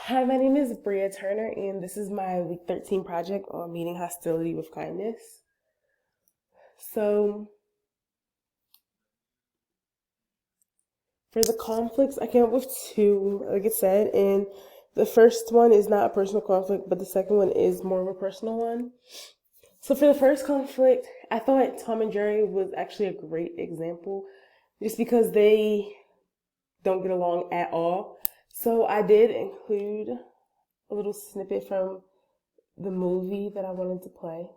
Hi, my name is Bria Turner, and this is my Week 13 project on meeting hostility with kindness. So, for the conflicts, I came up with two, like I said, and the first one is not a personal conflict, but the second one is more of a personal one. So, for the first conflict, I thought Tom and Jerry was actually a great example just because they don't get along at all. So, I did include a little snippet from the movie that I wanted to play.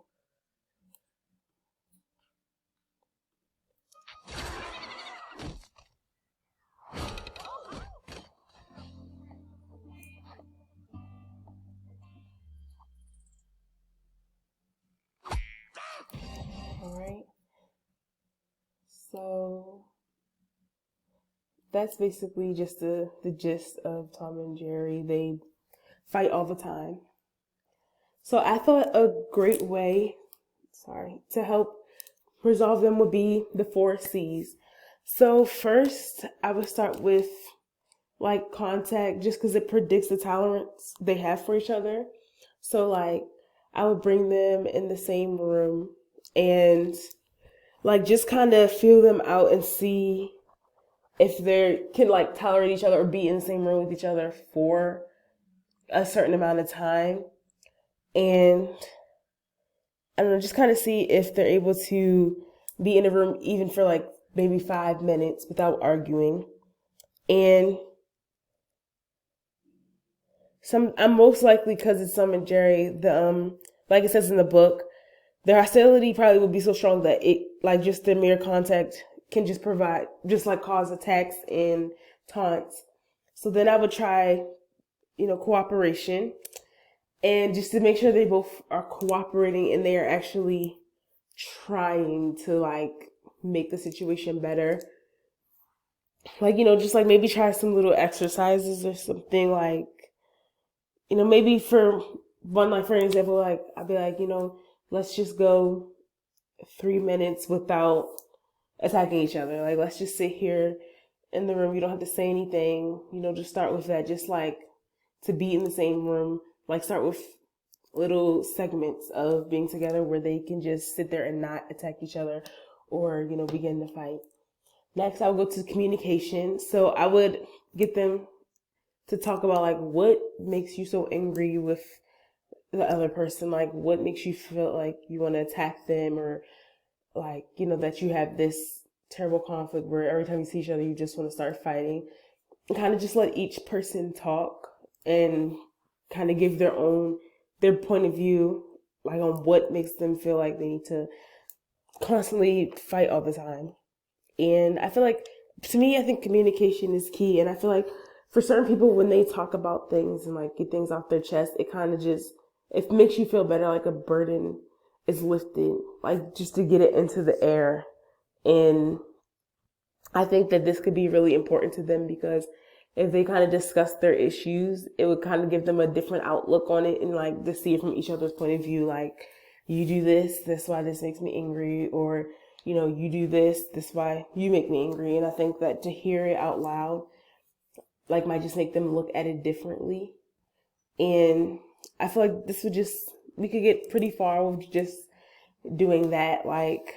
All right. So that's basically just the gist of Tom and Jerry. They fight all the time. So I thought a great way, to help resolve them would be the 4 C's. So first, I would start with like contact, just because it predicts the tolerance they have for each other. So like, I would bring them in the same room and like just kind of feel them out and see if they can like tolerate each other or be in the same room with each other for a certain amount of time. And I don't know, just kind of see if they're able to be in a room even for like maybe 5 minutes without arguing. And I'm most likely, because it's Tom and Jerry, like it says in the book, their hostility probably would be so strong that it, like, just the mere contact can just like cause attacks and taunts. So then I would try, cooperation, and just to make sure they both are cooperating and they are actually trying to like make the situation better. Like, just like maybe try some little exercises or something, like, maybe for one, like for an example, like I'd be like, let's just go 3 minutes without attacking each other. Like, let's just sit here in the room. You don't have to say anything. Just start with that. Just like to be in the same room. Like, start with little segments of being together where they can just sit there and not attack each other or, begin to fight. Next, I would go to communication. So I would get them to talk about like what makes you so angry with the other person. Like, what makes you feel like you want to attack them, or like, that you have this terrible conflict where every time you see each other, you just want to start fighting. And kind of just let each person talk and kind of give their point of view, like on what makes them feel like they need to constantly fight all the time. And I feel like, to me, I think communication is key. And I feel like for certain people, when they talk about things and like get things off their chest, it kind of just, it makes you feel better, like a burden is lifted, like just to get it into the air. And I think that this could be really important to them, because if they kind of discuss their issues, it would kind of give them a different outlook on it, and like to see it from each other's point of view. Like, you do this, that's why this makes me angry, or, you do this, that's why you make me angry. And I think that to hear it out loud, like, might just make them look at it differently. And I feel like we could get pretty far with just doing that. Like,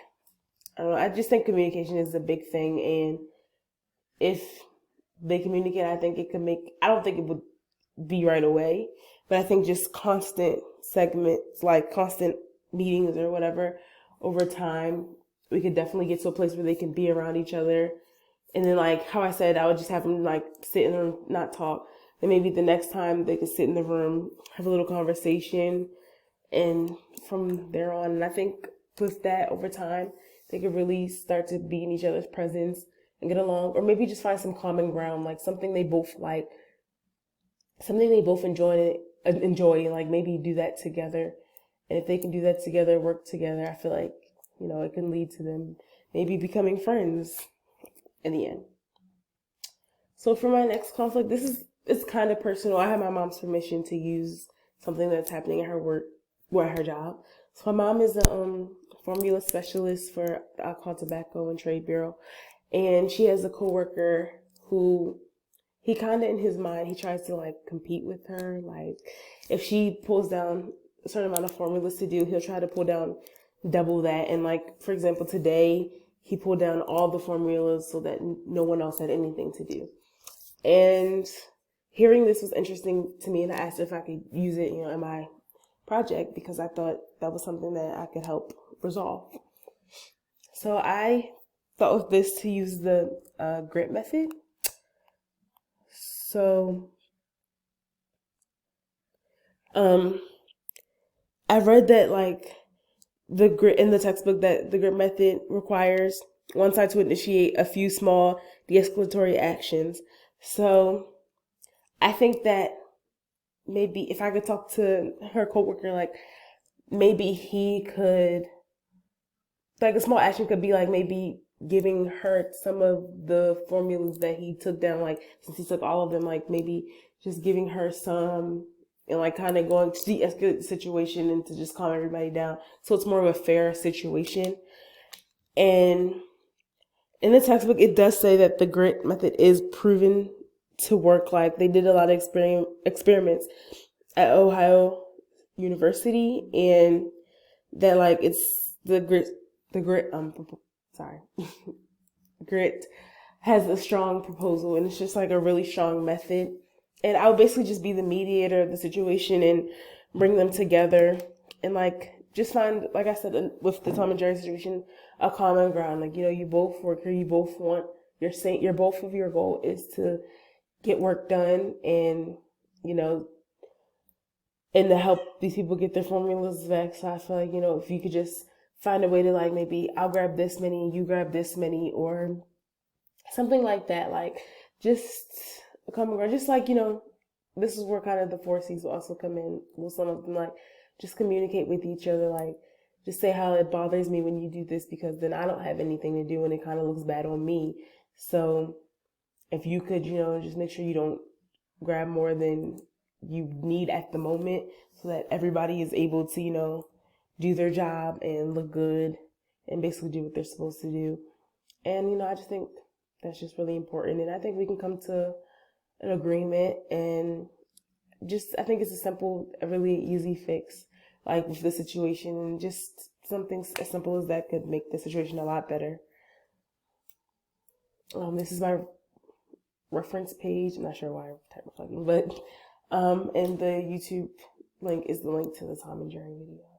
I don't know, I just think communication is a big thing. And if they communicate, I don't think it would be right away, but I think just constant segments, like constant meetings or whatever, over time, we could definitely get to a place where they can be around each other. And then, like how I said, I would just have them like sit in the room, not talk. Then maybe the next time they could sit in the room, have a little conversation, and from there on. And I think with that, over time, they could really start to be in each other's presence and get along, or maybe just find some common ground, like something they both like, something they both enjoy, and like maybe do that together. And if they can do that together, work together, I feel like, it can lead to them maybe becoming friends in the end. So for my next conflict, it's kind of personal. I have my mom's permission to use something that's happening at her work, or at her job. So my mom is a formula specialist for the Alcohol, Tobacco, and Trade Bureau, and she has a coworker who he kind of in his mind, he tries to like compete with her. Like if she pulls down a certain amount of formulas to do, he'll try to pull down double that. And like, for example, today he pulled down all the formulas so that no one else had anything to do. And hearing this was interesting to me, and I asked if I could use it, in my project, because I thought that was something that I could help resolve. So I thought of this to use the grit method. So I read that like the grit in the textbook, that the grit method requires one side to initiate a few small de-escalatory actions. So I think that maybe if I could talk to her coworker, like maybe he could, like a small action could be like maybe giving her some of the formulas that he took down, like since he took all of them, like maybe just giving her some and like kind of going to de-escalate the situation and to just calm everybody down. So it's more of a fair situation. And in the textbook, it does say that the grit method is proven to work. Like they did a lot of experiments at Ohio University, and that like it's grit has a strong proposal, and it's just like a really strong method. And I would basically just be the mediator of the situation and bring them together and like just find, like I said, with the Tom and Jerry situation, a common ground. Like, you both work here, you both want your both of your goal is to get work done, and and to help these people get their formulas back. So I feel like, if you could just find a way to like, maybe I'll grab this many and you grab this many, or something like that. Like just a common ground, just like, this is where kind of the 4Cs will also come in. Well, some of them, like just communicate with each other, like just say how it bothers me when you do this, because then I don't have anything to do and it kind of looks bad on me. So if you could, just make sure you don't grab more than you need at the moment, so that everybody is able to, do their job and look good and basically do what they're supposed to do. And, I just think that's just really important. And I think we can come to an agreement, and I think it's a really easy fix, like with the situation, just something as simple as that could make the situation a lot better. This is my reference page. I'm not sure why I'm type reflecting, but and the YouTube link is the link to the Tom and Jerry video.